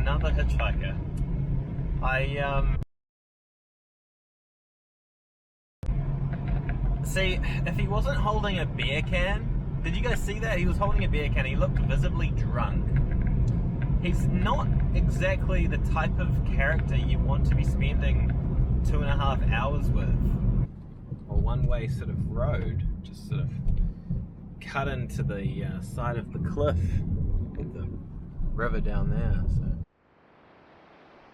another hitchhiker. See, if he wasn't holding a beer can, did you guys see that? He was holding a beer can, he looked visibly drunk. He's not exactly the type of character you want to be spending 2.5 hours with. A one-way sort of road, just sort of cut into the side of the cliff with the river down there. So.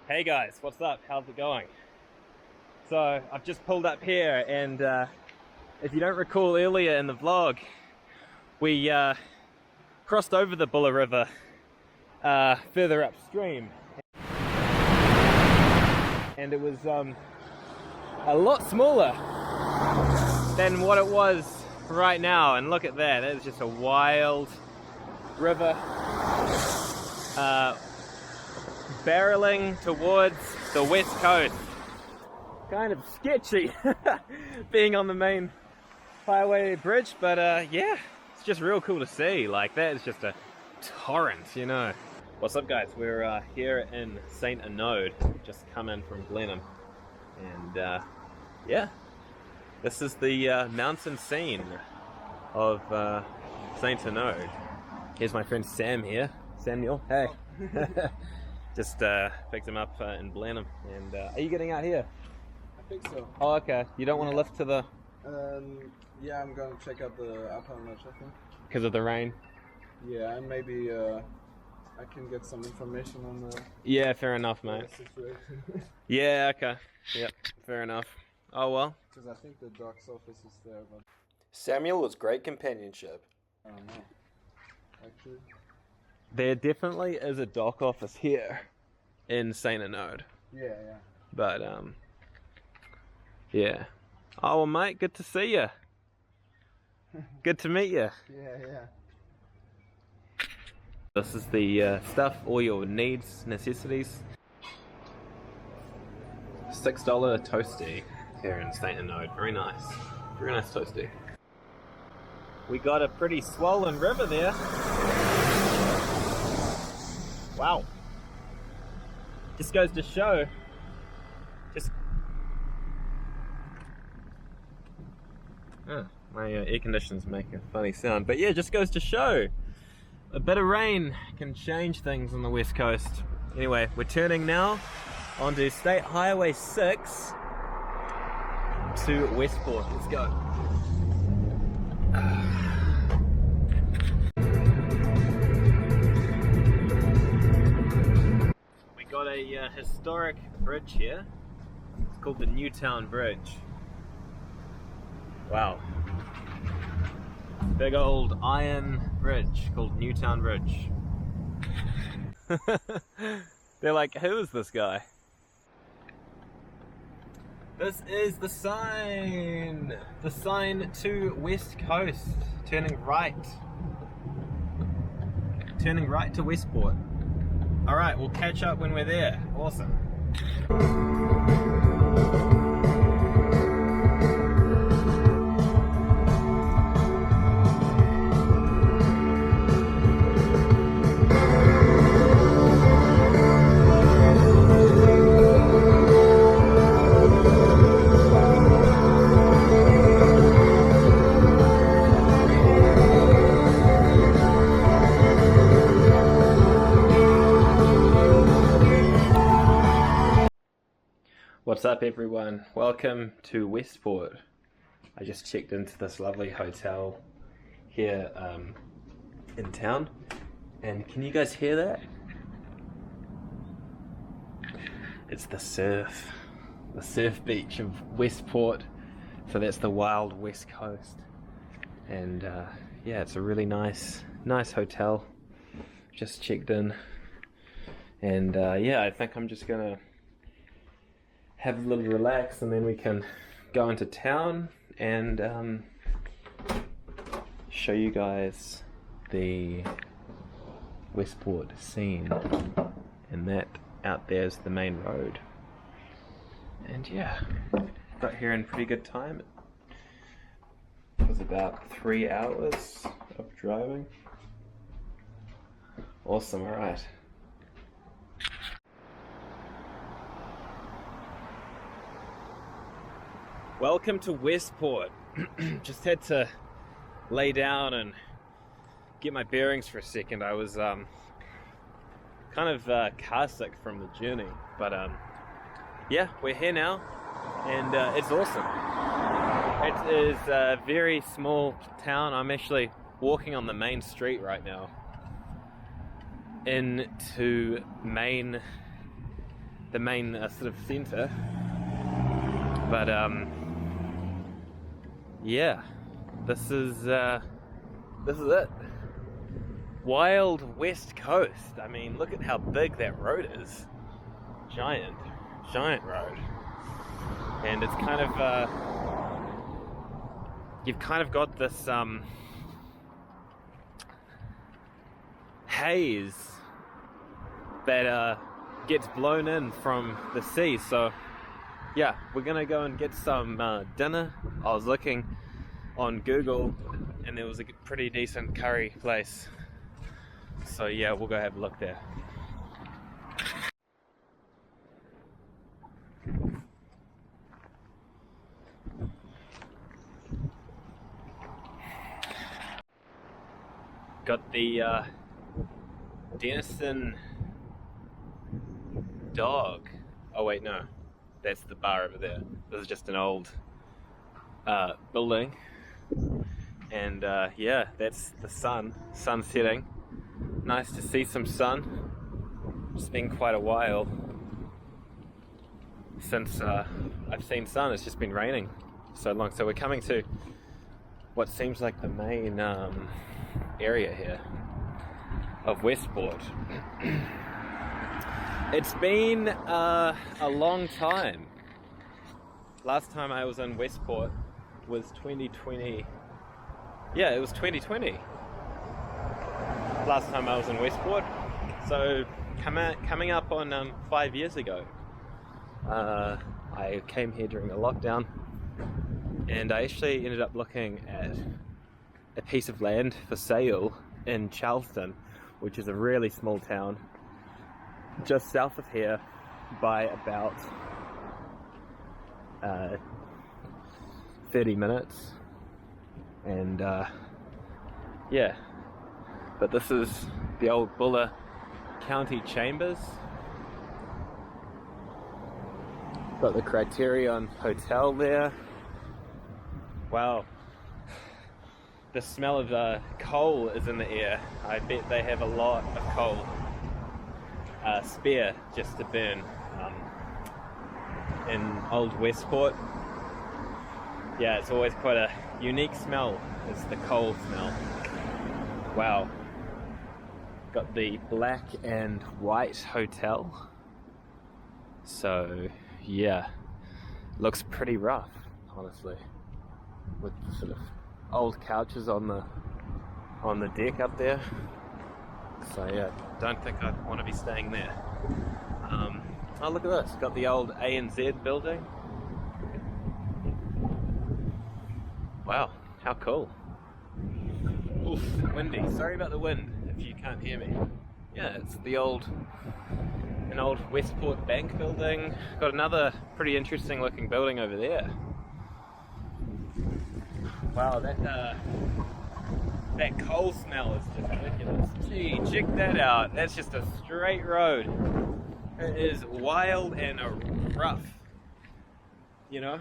Hey guys, what's up? How's it going? So I've just pulled up here, and if you don't recall earlier in the vlog, we crossed over the Buller River further upstream, and it was a lot smaller than what it was right now. And look at that, that is just a wild river barreling towards the west coast. Kind of sketchy being on the main highway bridge, but yeah, it's just real cool to see. Like, that is just a torrent, you know. What's up guys, we're here in St. Anode, just come in from Blenheim, and yeah, this is the mountain scene of St. Anode. Here's my friend Sam here. Samuel, hey. Just picked him up in Blenheim, and are you getting out here? I think so. Oh, okay. You don't want to lift to the... yeah, I'm gonna check out the upper notch, I think. Because of the rain? Yeah, and maybe I can get some information on the... Yeah, fair enough, mate. Situation. Yeah, okay. Yep, fair enough. Oh well. Because I think the doc's office is there, but... Samuel was great companionship. I don't know. Actually... There definitely is a dock office here in St. Anode. Yeah, yeah. But, yeah. Oh, well, mate, good to see you. Good to meet you. Yeah, yeah. This is the stuff, all your needs, necessities. $6 toasty here in St. Anode. Very nice. Very nice toasty. We got a pretty swollen river there. Wow. Just goes to show. My air conditioners make a funny sound. But yeah, just goes to show. A bit of rain can change things on the west coast. Anyway, we're turning now onto State Highway 6 to Westport. Let's go. We got a historic bridge here. It's called the Newtown Bridge. Wow. Big old iron bridge called Newtown Bridge. They're like, who is this guy? This is the sign! The sign to West Coast. Turning right. Turning right to Westport. Alright, we'll catch up when we're there. Awesome. What's up everyone? Welcome to Westport. I just checked into this lovely hotel here in town, and can you guys hear that? It's the surf beach of Westport. So that's the wild west coast, and yeah, it's a really nice hotel. Just checked in, and yeah, I think I'm just gonna have a little relax, and then we can go into town and show you guys the Westport scene, and that out there is the main road. And yeah, got here in pretty good time. It was about 3 hours of driving. Awesome. All right. Welcome to Westport. Just had to lay down and get my bearings for a second. I was kind of car sick from the journey, but yeah, we're here now, and it's awesome. It is a very small town. I'm actually walking on the main street right now into the main sort of center, but yeah, this is it. Wild West Coast. I mean, look at how big that road is. Giant road. And it's kind of you've kind of got this haze that gets blown in from the sea. So yeah, we're gonna go and get some dinner. I was looking on Google and there was a pretty decent curry place. So yeah, we'll go have a look there. Got the Denison Dog. Oh wait, no. That's the bar over there. This is just an old building. And yeah, that's the sun setting. Nice to see some sun. It's been quite a while since I've seen sun. It's just been raining so long. So we're coming to what seems like the main area here of Westport. It's been a long time. Last time I was in Westport was 2020. Yeah, it was 2020. Last time I was in Westport. So coming up on 5 years ago. I came here during the lockdown, and I actually ended up looking at a piece of land for sale in Charleston, which is a really small town just south of here by about 30 minutes. And yeah, but this is the old Buller County Chambers. Got the Criterion Hotel there. Wow. The smell of coal is in the air. I bet they have a lot of coal spare just to burn in old Westport. Yeah, it's always quite a unique smell. It's the coal smell. Wow. Got the black and white hotel. So yeah, looks pretty rough, honestly, with the sort of old couches on the deck up there. So yeah, don't think I'd want to be staying there. Oh, look at this. Got the old ANZ building. Wow, how cool. Oof, windy. Sorry about the wind if you can't hear me. Yeah, it's an old Westport bank building. Got another pretty interesting looking building over there. Wow, that coal smell is just ridiculous. Gee, check that out. That's just a straight road. It is wild and rough, you know?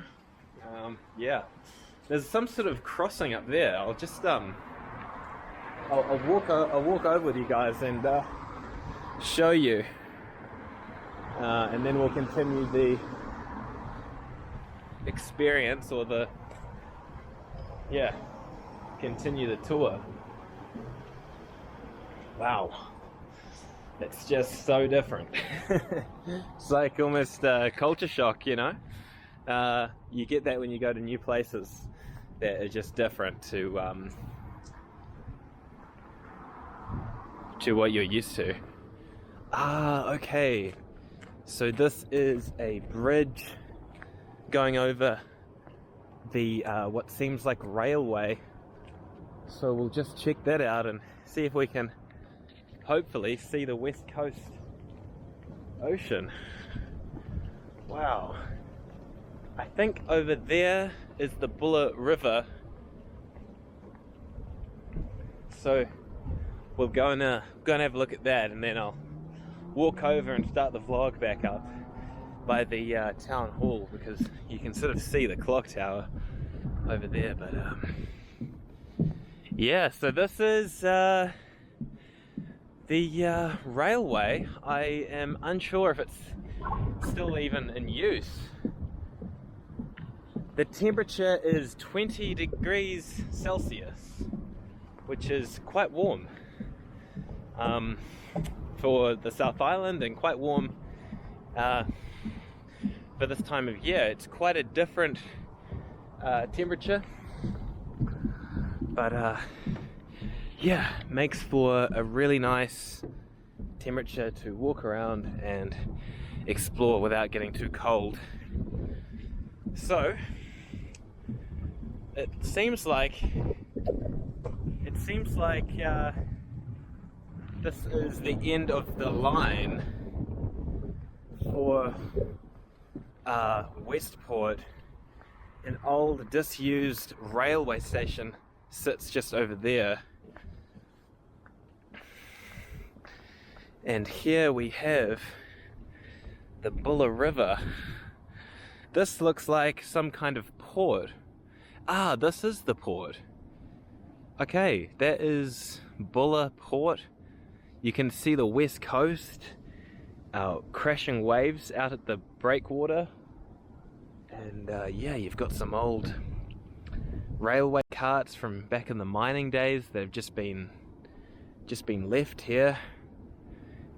Yeah. There's some sort of crossing up there. I'll just I'll walk over with you guys and show you, and then we'll continue the experience, or continue the tour. Wow, it's just so different. It's like almost culture shock, you know. You get that when you go to new places that are just different to what you're used to. Okay. So this is a bridge going over the what seems like railway. So we'll just check that out and see if we can hopefully see the West Coast Ocean. Wow. I think over there is the Buller River. So we'll go and have a look at that, and then I'll walk over and start the vlog back up by the town hall, because you can sort of see the clock tower over there. But yeah, so this is the railway. I am unsure if it's still even in use. The temperature is 20 degrees Celsius, which is quite warm for the South Island, and quite warm for this time of year. It's quite a different temperature, but yeah, makes for a really nice temperature to walk around and explore without getting too cold. So it seems like this is the end of the line for Westport. An old disused railway station sits just over there, and here we have the Buller River. This looks like some kind of port. Ah, this is the port. Okay, that is Buller Port. You can see the west coast, crashing waves out at the breakwater. And yeah, you've got some old railway carts from back in the mining days that have just been left here.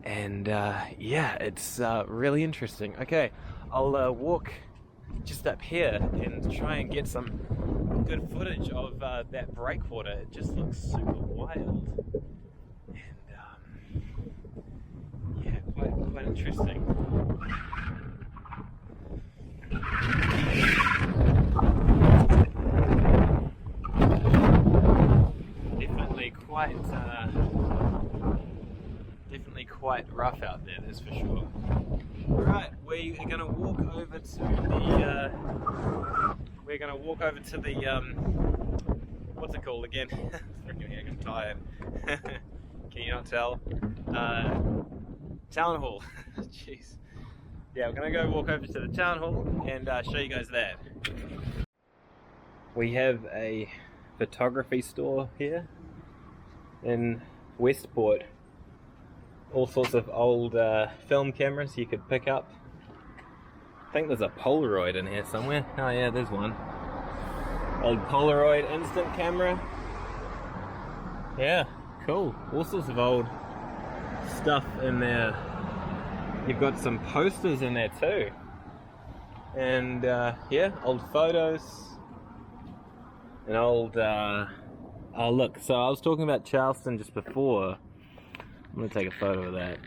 And yeah, it's really interesting. Okay, I'll walk just up here and try and get some good footage of that breakwater. It just looks super wild, and yeah, quite interesting. Definitely quite rough out there, that's for sure. Right, we are going to walk over to the what's it called again? Freaking heck, I'm tired. Can you not tell? Town hall. Jeez. Yeah, we're going to go walk over to the town hall and show you guys that. We have a photography store here in Westport. All sorts of old film cameras you could pick up. I think there's a Polaroid in here somewhere. Oh yeah, there's one. Old Polaroid instant camera. Yeah, cool. All sorts of old stuff in there. You've got some posters in there too. And yeah, old photos. And old... oh look, so I was talking about Charleston just before. I'm going to take a photo of that.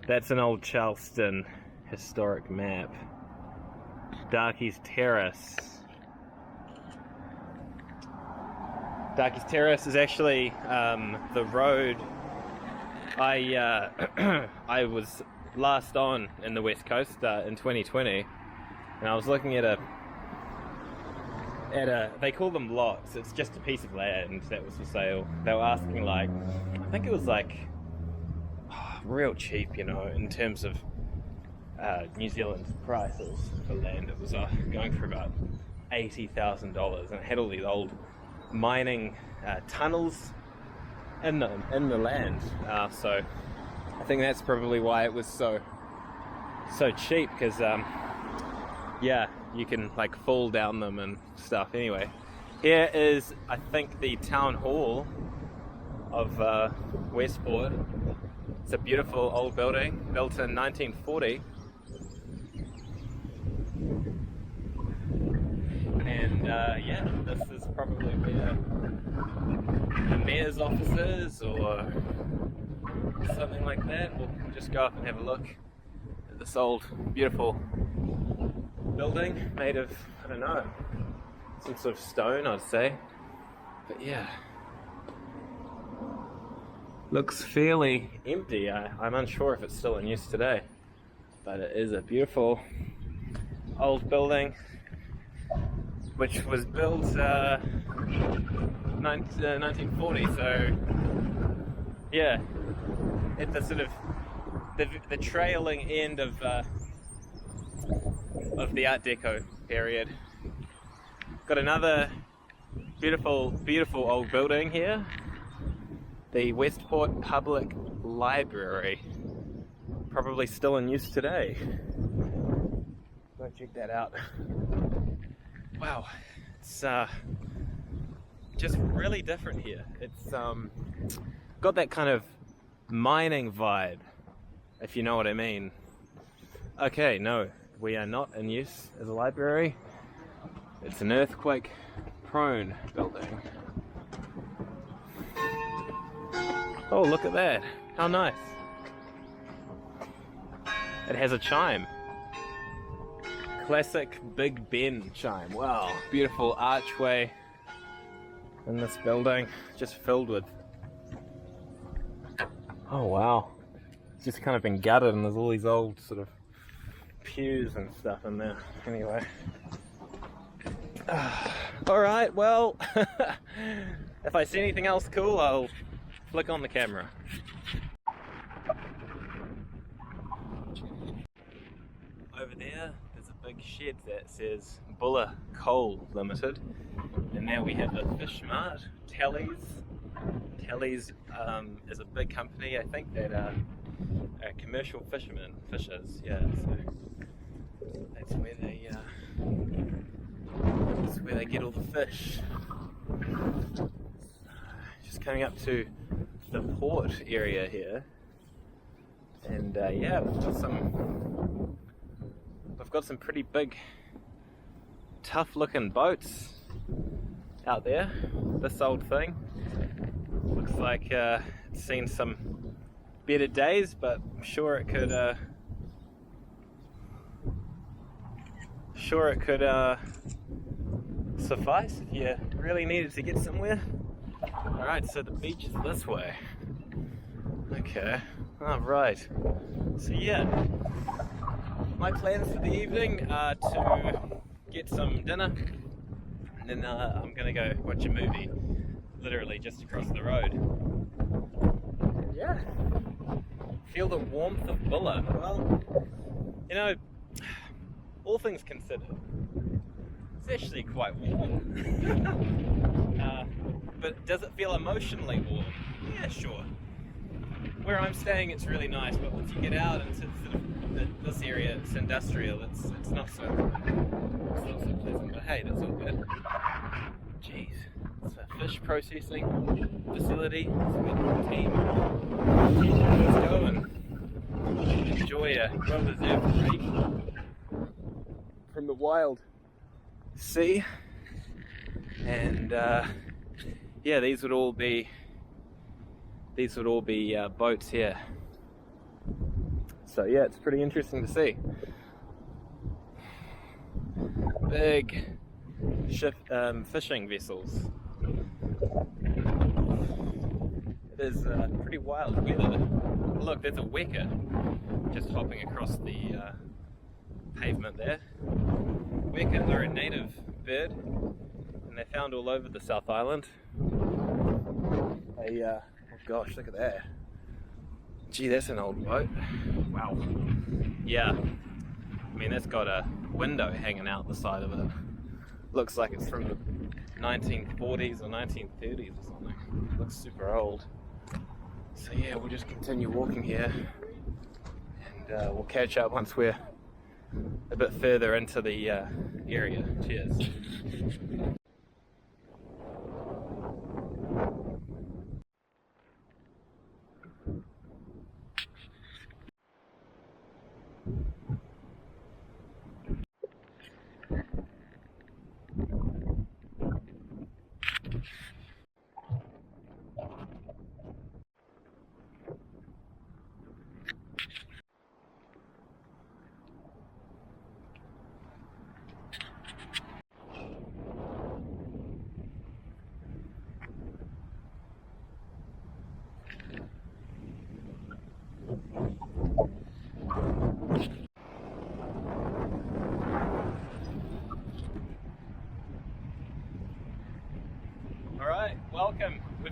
That's an old Charleston historic map. Darky's Terrace. Darky's Terrace is actually the road I was last on in the West Coast in 2020, and I was looking at a they call them lots. It's just a piece of land that was for sale. They were asking like, I think it was like real cheap, you know, in terms of New Zealand's prices for land. It was going for about $80,000, and it had all these old mining tunnels in the land. So I think that's probably why it was so cheap, because yeah, you can like fall down them and stuff. Anyway, here is, I think, the town hall of Westport. It's a beautiful old building built in 1940, and yeah, this is probably where the mayor's offices or something like that. We'll just go up and have a look at this old beautiful building made of, I don't know, some sort of stone, I'd say. But yeah, looks fairly empty. I'm unsure if it's still in use today, but it is a beautiful old building. which was built 1940. So yeah, at the sort of the trailing end of the Art Deco period. Got another beautiful old building here, the Westport Public Library, probably still in use today. Go check that out. Wow, it's just really different here. It's got that kind of mining vibe, if you know what I mean. Okay, no, we are not in use as a library. It's an earthquake prone building. Oh, look at that. How nice. It has a chime. Classic Big Ben chime. Wow, beautiful archway in this building, just filled with... Oh wow. It's just kind of been gutted and there's all these old sort of pews and stuff in there. Anyway. Alright, well, if I see anything else cool, I'll flick on the camera. Over there's a big shed that says Buller Coal Limited, and there we have a fish mart. Tally's is a big company, I think, that commercial fishers, yeah, so that's where they get all the fish. Just coming up to the port area here, and yeah, we've got some pretty big, tough looking boats out there. This old thing looks like it's seen some better days, but I'm sure it could suffice if you really needed to get somewhere. Alright, so the beach is this way. Okay, alright. So yeah, my plans for the evening are to get some dinner, and then I'm gonna go watch a movie, literally just across the road. And yeah, feel the warmth of Buller. Well, you know, all things considered, it's actually quite warm. But does it feel emotionally warm? Yeah, sure. Where I'm staying, it's really nice, but once you get out into sort of this area, it's industrial. It's not so pleasant. But hey, that's all good. Jeez, it's a fish processing facility. It's a good team. Let's go and enjoy a well-deserved break from the wild sea. And yeah, these would all be boats here. So yeah, it's pretty interesting to see. Big ship fishing vessels. It is pretty wild weather. Look, there's a weka just hopping across the pavement there. Wekas are a native bird, and they're found all over the South Island. Oh gosh, look at that. Gee, that's an old boat. Wow. Yeah. I mean, that's got a window hanging out the side of it. Looks like it's from the 1940s or 1930s or something. Looks super old. So yeah, we'll just continue walking here, and we'll catch up once we're a bit further into the area. Cheers.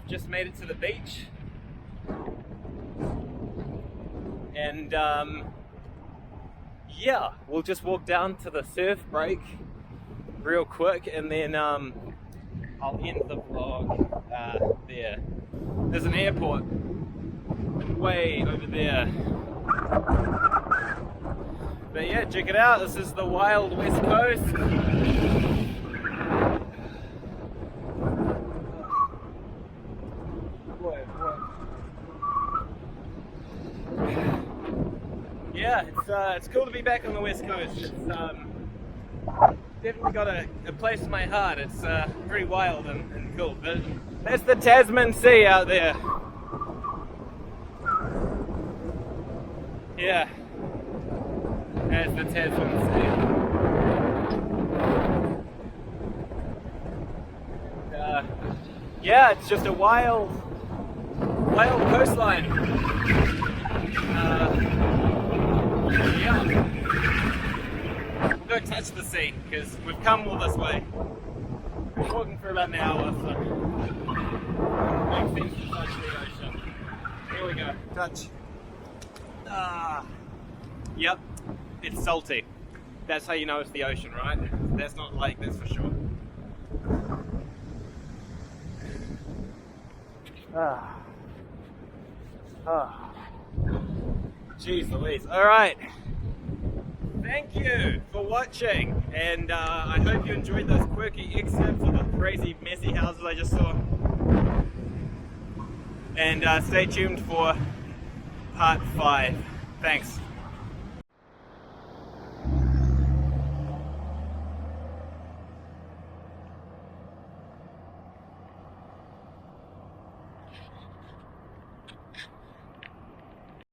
just made it to the beach. And yeah, we'll just walk down to the surf break real quick, and then I'll end the vlog there. There's an airport way over there. But yeah, check it out. This is the wild West Coast. Yeah, it's cool to be back on the West Coast. It's definitely got a place in my heart. It's pretty wild and cool. But that's the Tasman Sea out there. Yeah, that's the Tasman Sea. Yeah, it's just a wild coastline. Yeah. Don't touch the sea, because we've come all this way. We're walking for about an hour, so makes sense to touch the ocean. Here we go. Touch. Yep, it's salty. That's how you know it's the ocean, right? That's not a lake, that's for sure. Jeez Louise. Alright. Thank you for watching, and I hope you enjoyed those quirky excerpts of the crazy messy houses I just saw. And stay tuned for part 5. Thanks.